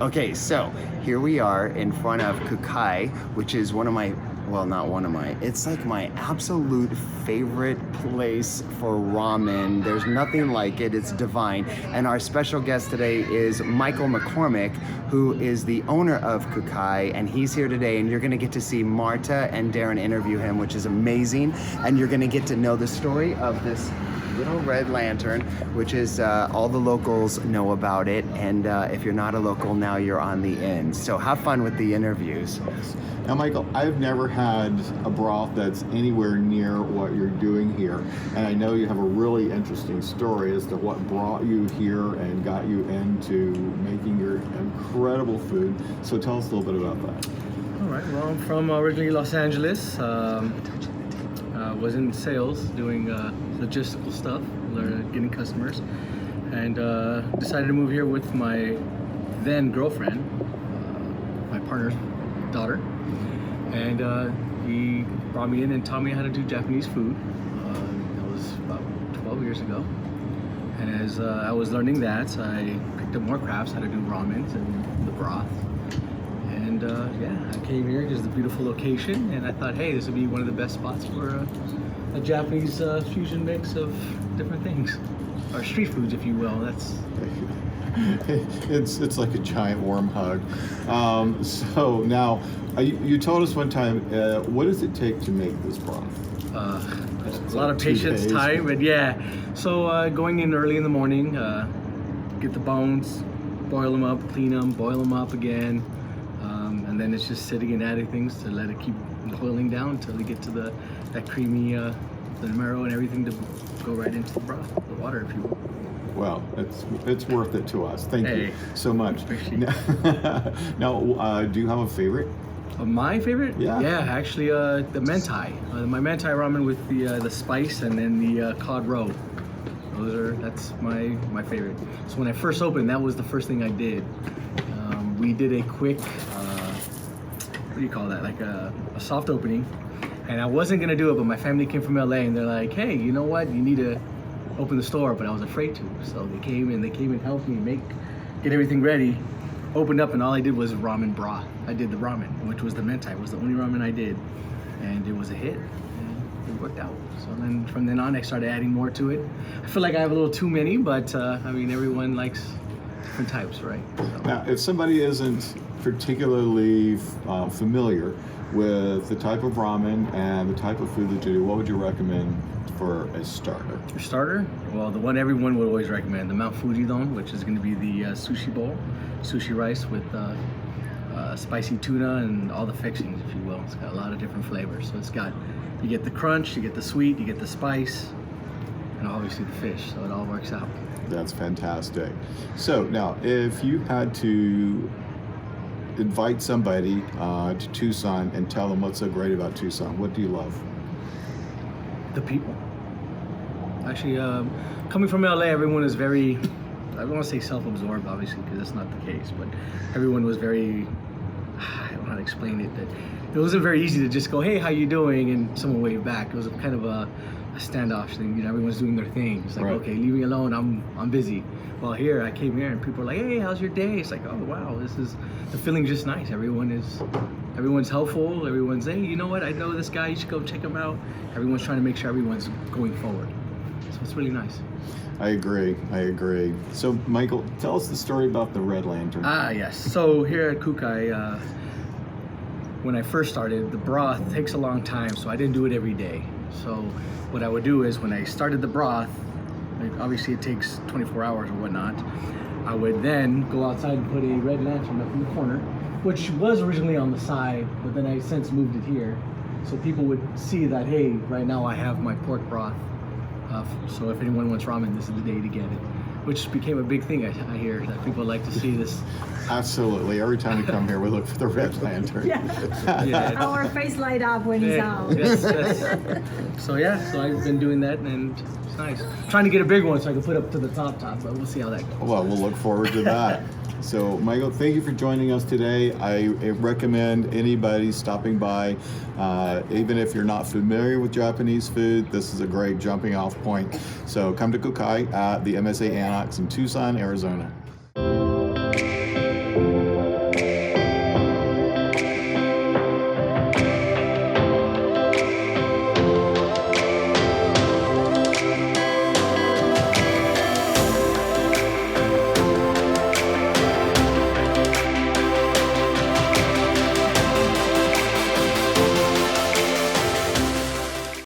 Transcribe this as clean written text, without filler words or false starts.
Okay, so here we are in front of Kukai, which is one of my, well, not one of my, it's like my absolute favorite place for ramen. There's nothing like it, it's divine. And our special guest today is Michael McCormick, who is the owner of Kukai, and he's here today, and you're gonna get to see Marta and Darren interview him, which is amazing. And you're gonna get to know the story of this little red lantern, which is all the locals know about it, and if you're not a local now, you're on the in. So have fun with the interviews. Now, Michael, I've never had a broth that's anywhere near what you're doing here, and I know you have a really interesting story as to what brought you here and got you into making your incredible food. So tell us a little bit about that. All right. Well, I'm from originally Los Angeles. Was in sales, doing logistical stuff, getting customers, and decided to move here with my then girlfriend, my partner's daughter, and he brought me in and taught me how to do Japanese food. That was about 12 years ago, and as I was learning that, I picked up more crafts, how to do ramens and the broth. And yeah, I came here because it's a beautiful location, and I thought, hey, this would be one of the best spots for a Japanese fusion mix of different things, or street foods, if you will. That's it's like a giant warm hug. So now, you told us one time, what does it take to make this broth? A lot of patience, time, and yeah. So going in early in the morning, get the bones, boil them up, clean them, boil them up again. And then it's just sitting and adding things to let it keep boiling down until you get to that creamy, the marrow and everything to go right into the broth, the water, if you will. Well, it's worth it to us. Thank you so much. Now, do you have a favorite? My favorite? Yeah. Yeah, actually, the mentai. My mentai ramen with the spice and then the cod roe. That's my favorite. So when I first opened, that was the first thing I did. We did a quick, what do you call that? Like a soft opening. And I wasn't gonna do it, but my family came from LA and they're like, hey, you know what? You need to open the store, but I was afraid to. So they came and helped me get everything ready. Opened up and all I did was ramen broth. I did the ramen, which was the mentai. It was the only ramen I did. And it was a hit. And it worked out. So then from then on, I started adding more to it. I feel like I have a little too many, but I mean, everyone likes different types, right? So. Now, if somebody isn't particularly familiar with the type of ramen and the type of food that you do, what would you recommend for a starter? A starter? Well, the one everyone would always recommend, the Mount Fuji-don, which is going to be the sushi bowl, sushi rice with spicy tuna and all the fixings, if you will. It's got a lot of different flavors. So you get the crunch, you get the sweet, you get the spice, and obviously the fish. So it all works out. That's fantastic. So now, if you had to invite somebody to Tucson and tell them what's so great about Tucson, what do you love? The people. Actually, coming from LA, everyone is very, I don't want to say self-absorbed, obviously, because that's not the case, but everyone was very, I don't know how to explain it, that it wasn't very easy to just go, hey, how you doing? And someone wave back. It was kind of a standoff thing. You know, everyone's doing their thing. It's like, right. Okay, leave me alone. I'm busy. Well, here I came here and people are like, hey, how's your day? It's like, oh wow, the feeling's just nice. Everyone's helpful. Everyone's, hey, you know what? I know this guy. You should go check him out. Everyone's trying to make sure everyone's going forward. So it's really nice. I agree. So, Michael, tell us the story about the red lantern. Yes. So here at Kukai, when I first started, the broth takes a long time, so I didn't do it every day. So what I would do is when I started the broth, like obviously it takes 24 hours or whatnot, I would then go outside and put a red lantern up in the corner, which was originally on the side, but then I since moved it here. So people would see that, hey, right now I have my pork broth. So if anyone wants ramen, this is the day to get it. Which became a big thing, I hear, that people like to see this. Absolutely. Every time we come here, we look for the red lantern. Yeah. Our face light up when he's out. Yes. So yeah, so I've been doing that, and it's nice. Trying to get a big one so I can put up to the top, but we'll see how that goes. Well, we'll look forward to that. So, Michael, thank you for joining us today. I recommend anybody stopping by, even if you're not familiar with Japanese food, this is a great jumping off point. So come to Kukai at the MSA Annex in Tucson, Arizona.